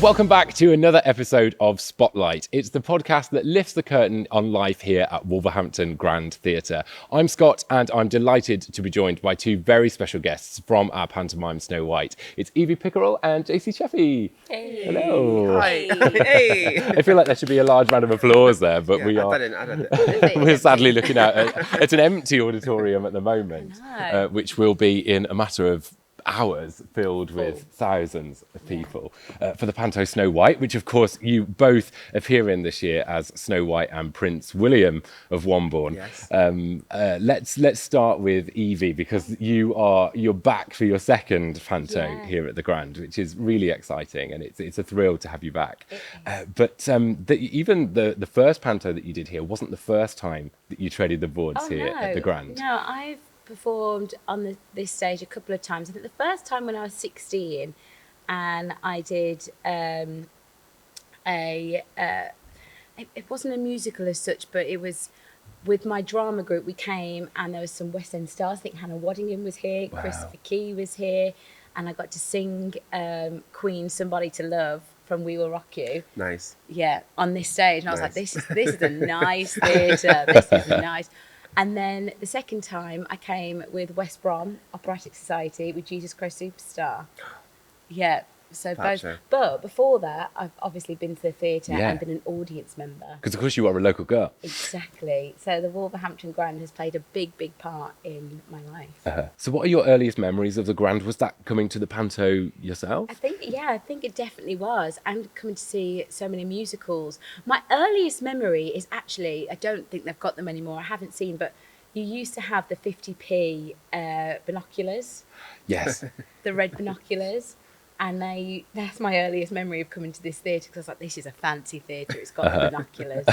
Welcome back to another episode of Spotlight. It's the podcast that lifts the curtain on life here at Wolverhampton Grand Theatre. I'm Scott, and I'm delighted to be joined by two very special guests from our pantomime Snow White. It's Evie Pickerill and Gyasi Sheppy. Hey. Hello. Hi. Hey. I feel like there should be a large round of applause there, but we're sadly looking at an empty auditorium at the moment, which will be in a matter of hours filled with thousands of people for the Panto Snow White, which of course you both appear in this year as Snow White and Prince William of Wombourne. Yes. Let's start with Evie, because you're back for your second Panto here at the Grand, which is really exciting, and it's a thrill to have you back. But even the first Panto that you did here wasn't the first time that you treaded the boards here at the Grand. No, I've performed on this stage a couple of times. I think the first time when I was 16, and I did it wasn't a musical as such, but it was with my drama group. We came and there was some West End stars. I think Hannah Waddingham was here, Christopher Key was here, and I got to sing Queen Somebody to Love from We Will Rock You. Nice. Yeah, on this stage. And I was like, this is a nice theatre. This is nice. And then the second time I came with West Brom Operatic Society with Jesus Christ Superstar. Yeah, so both. But before that, I've obviously been to the theatre and been an audience member. Because of course you are a local girl. Exactly. So the Wolverhampton Grand has played a big, big part in my life. So what are your earliest memories of the Grand? Was that coming to the Panto yourself? I think it definitely was. And coming to see so many musicals. My earliest memory is actually, I don't think they've got them anymore. I haven't seen, but you used to have the 50p binoculars. Yes. The red binoculars. And that's my earliest memory of coming to this theatre, because I was like, this is a fancy theatre, it's got the binoculars.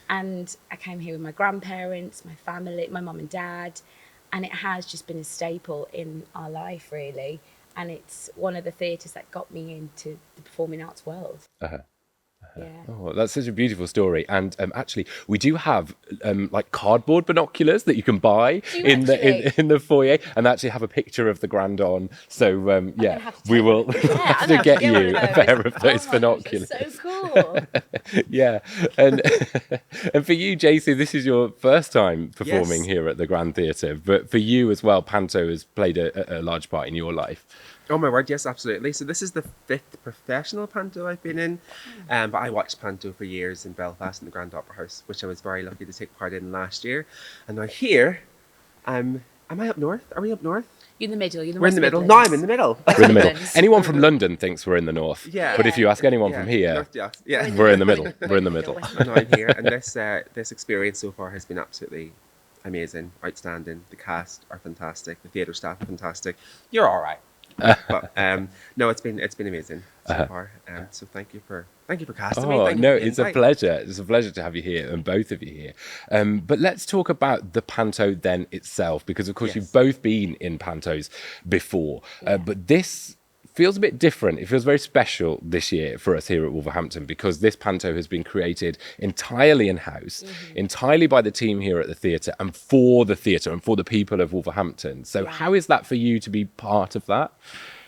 And I came here with my grandparents, my family, my mum and dad, and it has just been a staple in our life, really. And it's one of the theatres that got me into the performing arts world. Yeah. Oh, that's such a beautiful story. And actually, we do have like cardboard binoculars that you can buy in the foyer, and actually have a picture of the Grand on. So we will have to get you a pair of those binoculars. Gosh, that's so cool. Yeah, and for you, Gyasi, this is your first time performing here at the Grand Theatre, but for you as well, Panto has played a large part in your life. Oh my word, yes, absolutely. So this is the 5th professional Panto I've been in. But I watched Panto for years in Belfast in the Grand Opera House, which I was very lucky to take part in last year. And now here, am I up north? Are we up north? You're in the middle. We're in the middle. No, I'm in the middle. We're in the middle. Anyone from London thinks we're in the north. Yeah. But if you ask anyone from here, we're in the middle. We're in the middle. And now I'm here. And this experience so far has been absolutely amazing, outstanding. The cast are fantastic. The theatre staff are fantastic. You're all right. But no, it's been amazing so far. So thank you for casting me. It's a pleasure. It's a pleasure to have you here, and both of you here. But let's talk about the Panto then itself, because of course you've both been in Pantos before. But this feels a bit different. It feels very special this year for us here at Wolverhampton, because this Panto has been created entirely in-house, entirely by the team here at the theatre, and for the theatre and for the people of Wolverhampton. So how is that for you to be part of that?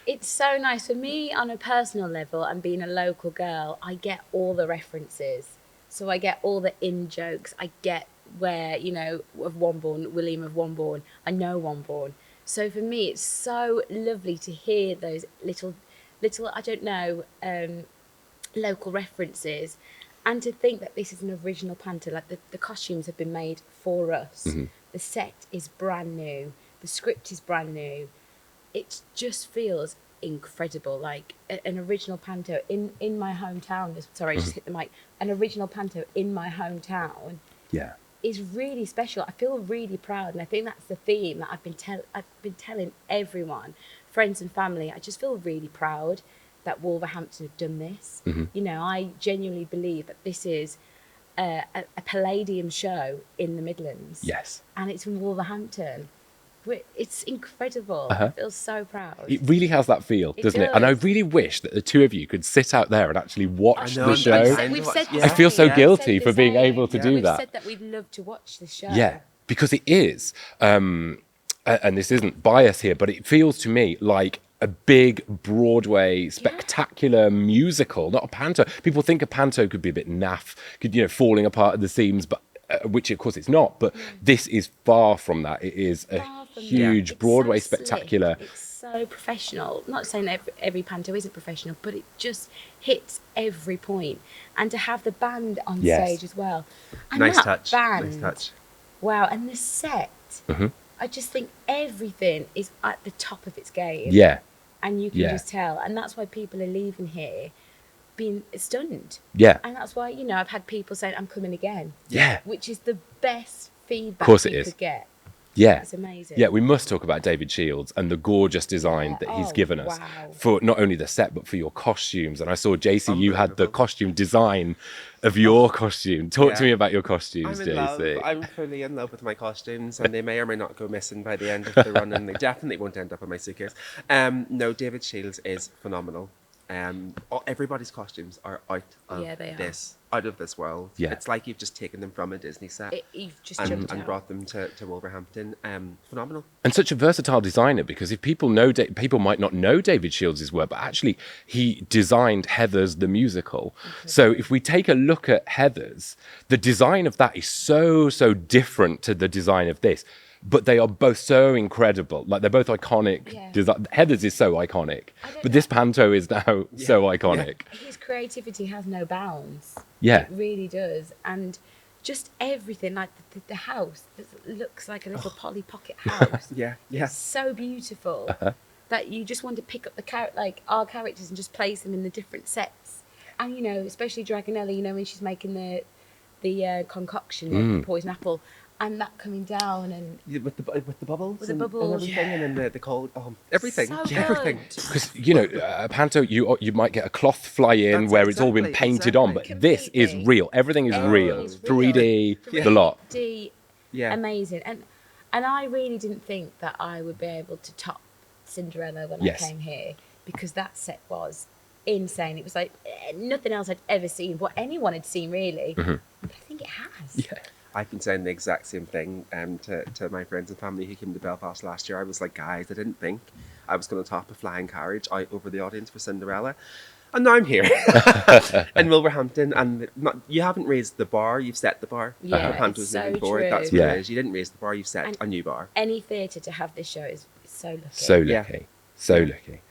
It's so nice. For me, on a personal level, and being a local girl, I get all the references. So I get all the in-jokes. I get where, of Wombourne, William of Wombourne. I know Wombourne. So for me, it's so lovely to hear those little, I don't know, local references, and to think that this is an original Panto. Like the costumes have been made for us. The set is brand new. The script is brand new. It just feels incredible. Like an original Panto in my hometown. Sorry, I just hit the mic. An original Panto in my hometown. Yeah. Is really special. I feel really proud, and I think that's the theme that I've been telling everyone, friends and family. I just feel really proud that Wolverhampton have done this. I genuinely believe that this is a Palladium show in the Midlands. Yes. And it's in Wolverhampton. It's incredible. I feel so proud. It really has that feel, doesn't it? And I really wish that the two of you could sit out there and actually watch the show. I feel so guilty for being able to do that. We've said that we'd love to watch the show. Yeah, because it is. And this isn't bias here, but it feels to me like a big Broadway spectacular musical, not a panto. People think a panto could be a bit naff, falling apart at the seams, but which of course it's not. But this is far from that. It is a huge Broadway spectacular. It's so professional. Not saying every panto isn't professional, but it just hits every point. And to have the band on stage as well. And Nice that touch. Band, Nice touch. wow, and the set. I just think everything is at the top of its game. Yeah. And you can just tell. And that's why people are leaving here being stunned. Yeah. And that's why, I've had people saying, I'm coming again. Yeah. Which is the best feedback Of course you it is. could get. Yeah. It's amazing. Yeah, we must talk about David Shields and the gorgeous design that he's given us for not only the set, but for your costumes. And I saw, JC, you had the costume design of your costume. Talk to me about your costumes, I'm in JC. love. I'm fully in love with my costumes, and they may or may not go missing by the end of the run, and they definitely won't end up in my suitcase. No, David Shields is phenomenal. Everybody's costumes are out of this world. Yeah. It's like you've just taken them from a Disney set You've just jumped and out. brought them to Wolverhampton. Phenomenal. And such a versatile designer, because if people know, people might not know David Shields' work, but actually he designed Heathers the musical. So if we take a look at Heathers, the design of that is so different to the design of this. But they are both so incredible. Like, they're both iconic. Heathers is so iconic, but this panto is now so iconic. His creativity has no bounds. Yeah. It really does. And just everything, like the house that looks like a little Polly Pocket house. Yeah. It's so beautiful that you just want to pick up our characters and just place them in the different sets. And, especially Dragonella, when she's making the concoction, the poison apple, and that coming down and with the bubbles, with the bubbles, and everything, and then the cold, everything, so everything. Because a panto, you might get a cloth fly in where it's all been painted on, but this is real. Everything is real. 3D, the lot. 3D, amazing. And I really didn't think that I would be able to top Cinderella when I came here, because that set was insane. It was like nothing else I'd ever seen, what anyone had seen really. But I think it has. Yeah. I've been saying the exact same thing to my friends and family who came to Belfast last year. I was like, guys, I didn't think I was going to top a flying carriage out over the audience for Cinderella. And now I'm here in Wolverhampton. And you haven't raised the bar, you've set the bar. Yeah, the Panto's so moving forward. true. That's what it is. You didn't raise the bar, you've set a new bar. Any theatre to have this show is so lucky. So lucky. So lucky.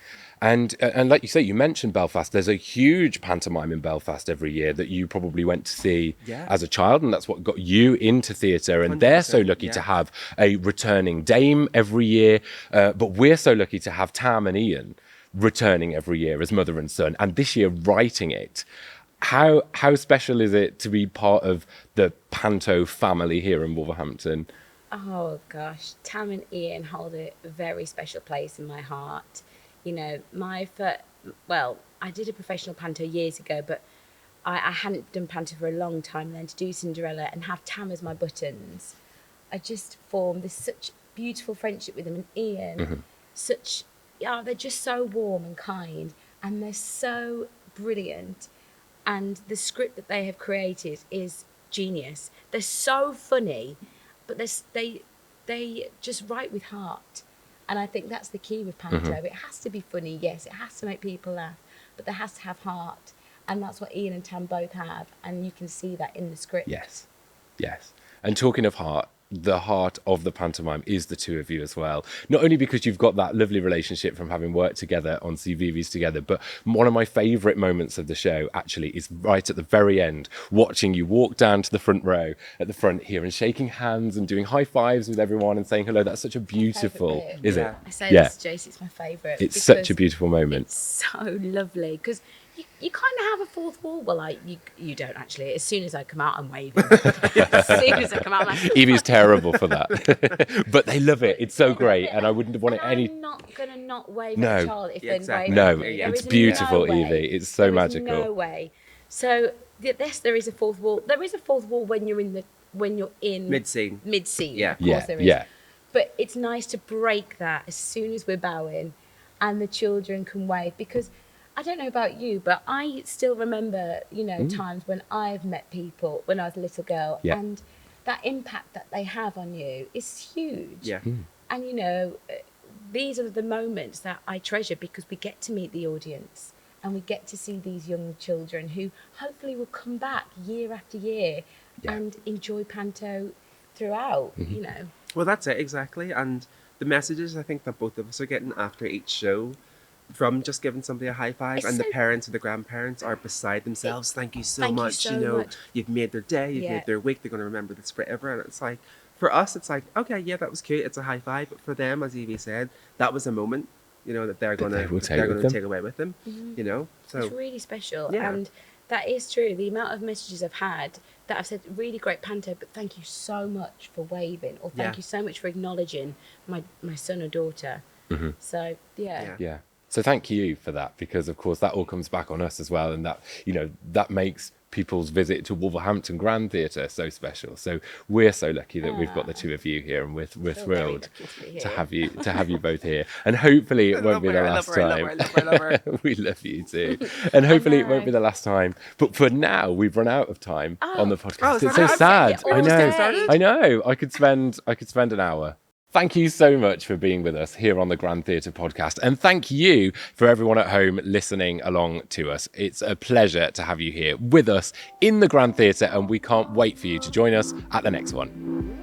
And like you say, you mentioned Belfast. There's a huge pantomime in Belfast every year that you probably went to see as a child, and that's what got you into theatre. And they're so lucky to have a returning dame every year. But we're so lucky to have Tam and Ian returning every year as mother and son, and this year writing it. How special is it to be part of the Panto family here in Wolverhampton? Oh gosh, Tam and Ian hold a very special place in my heart. I did a professional panto years ago, but I hadn't done panto for a long time. And then to do Cinderella and have Tam as my buttons, I just formed this such beautiful friendship with them. And Ian, they're just so warm and kind, and they're so brilliant. And the script that they have created is genius. They're so funny, but they just write with heart. And I think that's the key with panto. It has to be funny, yes. It has to make people laugh, but there has to have heart. And that's what Ian and Tam both have. And you can see that in the script. Yes. And talking of heart, the heart of the pantomime is the two of you as well. Not only because you've got that lovely relationship from having worked together on CBeebies together, but one of my favourite moments of the show actually is right at the very end, watching you walk down to the front row at the front here and shaking hands and doing high fives with everyone and saying hello. That's such a beautiful, is it? I say this, Jace, it's my favourite. It's such a beautiful moment. It's so lovely because you kind of have a fourth wall. Well, you don't actually. As soon as I come out, I'm waving. As soon as I come out, I'm like... Evie's terrible for that. But they love it. It's so great. And I wouldn't want it any... I'm not going to not wave at a child if they're waving. No, There it's is beautiful, no way. Evie. It's so magical. No way. So, yes, there is a fourth wall. There is a fourth wall when you're in... Mid-scene. Yeah. Of course there is. Yeah. But it's nice to break that as soon as we're bowing and the children can wave, because... I don't know about you, but I still remember, times when I've met people when I was a little girl, and that impact that they have on you is huge. Yeah. And, these are the moments that I treasure, because we get to meet the audience and we get to see these young children who hopefully will come back year after year and enjoy Panto throughout, you know. Well, that's it, exactly. And the messages I think that both of us are getting after each show, from just giving somebody a high five, It's and the so- parents and the grandparents are beside themselves. Thank you so Thank you much. so You know, much. you've made their day, you've made their week. They're going to remember this forever. And it's like, for us, it's like, okay, yeah, that was cute. It's a high five. But for them, as Evie said, that was a moment, you know, that they're going they will to take take away with them. You know, so It's really special. Yeah. And that is true. The amount of messages I've had that I've said, really great Panto, but thank you so much for waving, or thank Yeah. you so much for acknowledging my son or daughter. So, Yeah. Yeah. So thank you for that, because of course that all comes back on us as well, and that, you know, that makes people's visit to Wolverhampton Grand Theatre so special. So we're so lucky that we've got the two of you here, and we're feel very thrilled lucky to be to here. have you both here. And hopefully it won't be the last time. We love you too. And hopefully it won't be the last time. But for now, we've run out of time on the podcast. Oh, It's sorry. so Okay, sad. yeah, I almost know. getting started? I know. I could spend an hour. Thank you so much for being with us here on the Grand Theatre podcast. And thank you for everyone at home listening along to us. It's a pleasure to have you here with us in the Grand Theatre, and we can't wait for you to join us at the next one.